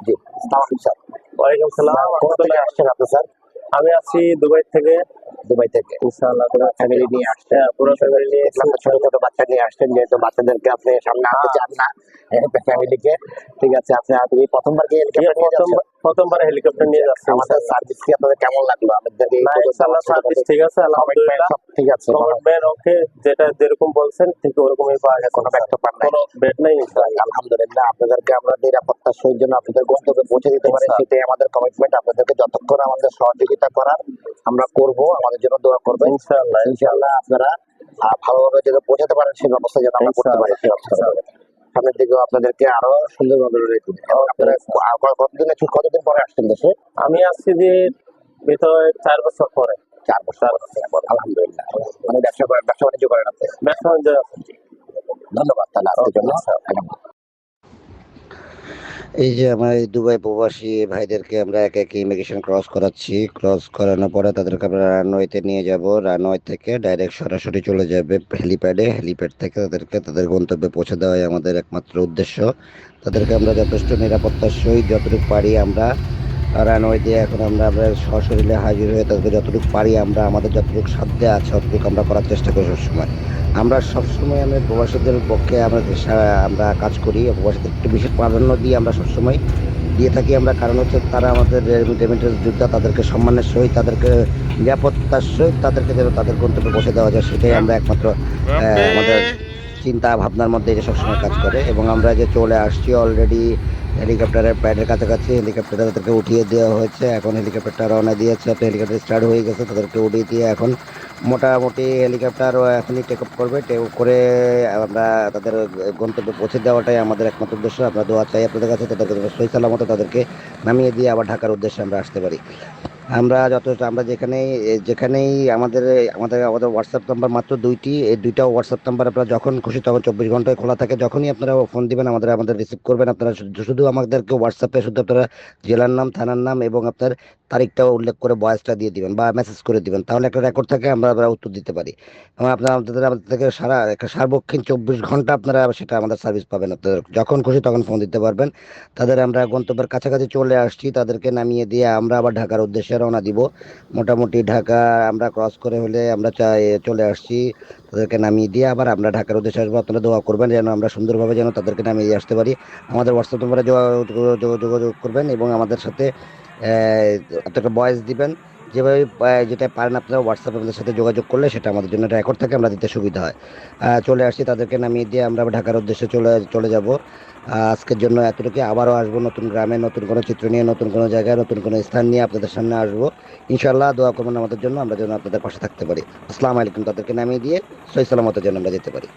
জি, আসসালামু আলাইকুম স্যার। ওয়ালাইকুম সালাম। কোথা থেকে আসছেন আপনি স্যার? আমি আছি দুবাই থেকে। দুবাই থেকে। ইনশাআল্লাহ পুরো ফ্যামিলি নিয়ে আসছেন? হ্যাঁ, পুরো ফ্যামিলি নিয়ে দেখলাম তো ছোট ছোট বাচ্চা নিয়ে আসছেন, যেহেতু বাচ্চাদেরকে আপনি সামনে আনতে চান না ফ্যামিলিকে। ঠিক আছে, আপনি প্রথমবার কি হেলিকপ্টার নিয়ে যাচ্ছেন? প্রথমবার হেলিকপ্টার নিয়ে যাচ্ছি। আমাদের সার্ভিস কি আপনাদের কেমন লাগলো? আমাদের এই ইনশাআল্লাহ সার্ভিস ঠিক আছে, আলহামদুলিল্লাহ সব ঠিক আছে, কমিটমেন্ট ওকে, যেটা যেরকম বলছেন ঠিক ওরকমই পাওয়া গেছে। কোনো ব্যর্থ পান নাই? কোনো বেড নাই ইনশাআল্লাহ। আলহামদুলিল্লাহ, আপনাদেরকে আমরা নিরাপত্তার সহিত জন্য আপনাদের গন্তব্যে পৌঁছে দিতে পারি, সেটাই আমাদের কমিটমেন্ট। আপনাদেরকে যতক্ষণ আমাদের সহযোগিতা করার আমরা করব, আমাদের জন্য দোয়া করবেন ইনশাআল্লাহ। ইনশাআল্লাহ। আপনারা ভালোভাবে যেন পৌঁছাতে পারেন, সেই ব্যবস্থা যেন আমরা করতে পারি, সেই ব্যবস্থা করবেন। সামনের দিকেও আপনাদেরকে আরো সুন্দরভাবে রেখে আপনারা কতদিন পরে আসছেন দেশে? আমি আসছি যে ভিতরে 4 বছর পরে। 4 বছর পরে। আলহামদুলিল্লাহ। মানে ব্যবসা বাণিজ্য করেন আপনি? ব্যবসা বাণিজ্য আছে। ধন্যবাদ তাহলে আজকের জন্য। এই যে আমার এই দুবাই প্রবাসী ভাইদেরকে আমরা একে একে ইমিগ্রেশন ক্রস করাচ্ছি। ক্রস করানোর পরে তাদেরকে আমরা রানওয়েতে নিয়ে যাব। রানওয়ে থেকে ডাইরেক্ট সরাসরি চলে যাবে হেলিপ্যাডে। হেলিপ্যাড থেকে তাদেরকে তাদের গন্তব্যে পৌঁছে দেওয়াই আমাদের একমাত্র উদ্দেশ্য। তাদেরকে আমরা যথেষ্ট নিরাপত্তার সহিত যতটুকু পারি আমরা রানওয়ে দিয়ে এখন আমরা সশরীরে হাজির হয়ে তাদেরকে যতটুকু পারি আমরা আমাদের যতটুকু সাধ্যে আছে ততটুকু আমরা করার চেষ্টা করি সবসময়। আমরা সবসময় প্রবাসীদের পক্ষে আমরা কাজ করি, প্রবাসীদের একটু বিশেষ প্রাধান্য দিয়ে আমরা সবসময় দিয়ে থাকি আমরা, কারণ হচ্ছে তারা আমাদের রেমিটেন্স যোদ্ধা। তাদেরকে সম্মানের সহিত, তাদেরকে নিরাপত্তার সহিত তাদেরকে যেন তাদের গন্তব্যে পৌঁছে দেওয়া যায়, সেটাই আমরা একমাত্র আমাদের চিন্তা ভাবনার মধ্যে এটা সবসময় কাজ করে। এবং আমরা যে চলে আসছি অলরেডি হেলিকপ্টারের প্যাডের কাছাকাছি, হেলিকপ্টারে তাদেরকে উঠিয়ে দেওয়া হয়েছে। এখন হেলিকপ্টারটা রওনা দিয়েছে, হেলিকপ্টার স্টার্ট হয়ে গেছে, তাদেরকে উঠিয়ে দিয়ে এখন মোটামুটি হেলিকপ্টার এখনই টেক অফ করবে। টেক অফ করে আমরা তাদের গন্তব্যে পৌঁছে দেওয়াটাই আমাদের একমাত্র উদ্দেশ্য। আমরা দোয়া চাই আপনাদের কাছে তাদেরকে সহি সালামত তাদেরকে নামিয়ে দিয়ে আবার ঢাকার উদ্দেশ্যে আমরা আসতে পারি। আমরা আমরা যেখানেই আমাদের আমাদের আমাদের হোয়াটসঅ্যাপ নাম্বার মাত্র 2টি। এই 2টা হোয়াটসঅ্যাপ নাম্বার আপনারা যখন খুশি তখন 24 ঘন্টায় খোলা থাকে। যখনই আপনারা ফোন দিবেন আমাদের রিসিভ করবেন। আপনারা শুধু আমাদেরকে হোয়াটসঅ্যাপে শুধু আপনারা জেলার নাম, থানার নাম এবং আপনার তারিখটাও উল্লেখ করে ভয়েসটা দিয়ে দিবেন বা মেসেজ করে দিবেন, তাহলে একটা রেকর্ড থাকে, আমরা উত্তর দিতে পারি। এবং আপনারা আমাদের থেকে সার্বক্ষণিক 24 ঘন্টা আপনারা সেটা আমাদের সার্ভিস পাবেন। আপনাদের যখন খুশি তখন ফোন দিতে পারবেন। তাদের আমরা গন্তব্যের কাছাকাছি চলে আসছি, তাদেরকে নামিয়ে দিয়ে আমরা আবার ঢাকার উদ্দেশ্যে রওনা দিব। মোটামুটি ঢাকা আমরা ক্রস করে হলে আমরা চলে আসছি। তাদেরকে নামিয়ে দিয়ে আবার আমরা ঢাকার উদ্দেশ্যে আসবো। আপনারা দোয়া করবেন যেন আমরা সুন্দরভাবে যেন তাদেরকে নামিয়ে দিয়ে আসতে পারি। আমাদের হোয়াটসঅ্যাপ নম্বরে যোগাযোগ করবেন এবং আমাদের সাথে একটা ভয়েস দিবেন। যেভাবে যেটা পারেন আপনারা হোয়াটসঅ্যাপে আমাদের সাথে যোগাযোগ করলে সেটা আমাদের জন্য রেকর্ড থাকে, আমরা দিতে সুবিধা হয়। চলে আসছি, তাদেরকে নামিয়ে দিয়ে আমরা ঢাকার উদ্দেশ্যে চলে যাব। আজকের জন্য এতটুকু। আবারও আসবো নতুন গ্রামে, নতুন কোনো চিত্র নিয়ে, নতুন কোনো জায়গায়, নতুন কোনো স্থান নিয়ে আপনাদের সামনে আসবো ইনশাল্লাহ। দোয়া করবেন আমাদের জন্য, আমরা যেন আপনাদের পাশে থাকতে পারি। আসসালামু আলাইকুম। তাদেরকে নামিয়ে দিয়ে সহি সালামতের জন্য আমরা যেতে পারি।